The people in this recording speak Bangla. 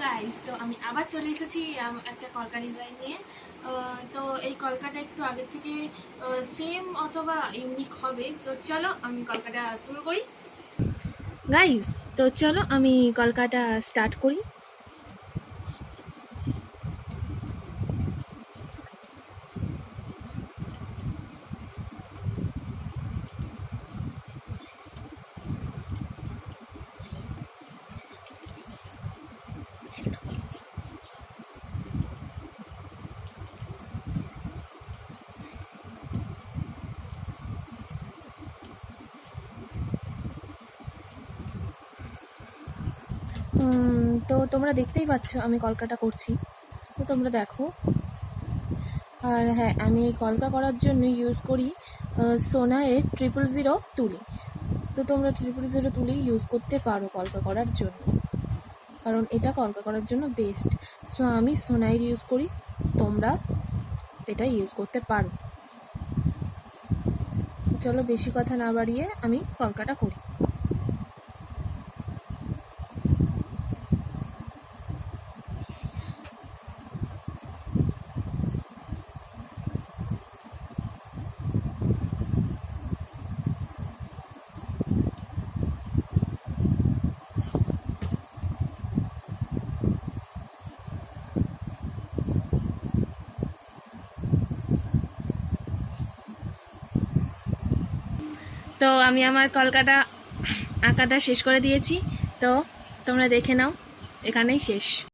গাইস, তো আমি আবার চলে এসেছি একটা কলকা ডিজাইন নিয়ে। তো এই কলকাটা একটু আগের থেকে সেম অথবা ইউনিক হবে। সো চলো আমি কলকাটা শুরু করি গাইস। তো চলো আমি কলকাটা স্টার্ট করি। তো তোমরা দেখতেই পাচ্ছ আমি কলকাটা করছি, তো তোমরা দেখো। আর হ্যাঁ, আমি এই কলকা করার জন্য ইউজ করি সোনায়ের 000 তুলি। তো তোমরা 000 তুলি ইউজ করতে পারো কলকা করার জন্য, কারণ এটা কলকা করার জন্য বেস্ট। সো আমি সোনাইর ইউজ করি, তোমরা এটা ইউজ করতে পারো। চলো বেশি কথা না বাড়িয়ে আমি কলকাটা করি। তো আমি আমার কলকাটা আঁকাটা শেষ করে দিয়েছি, তো তোমরা দেখে নাও, এখানেই শেষ।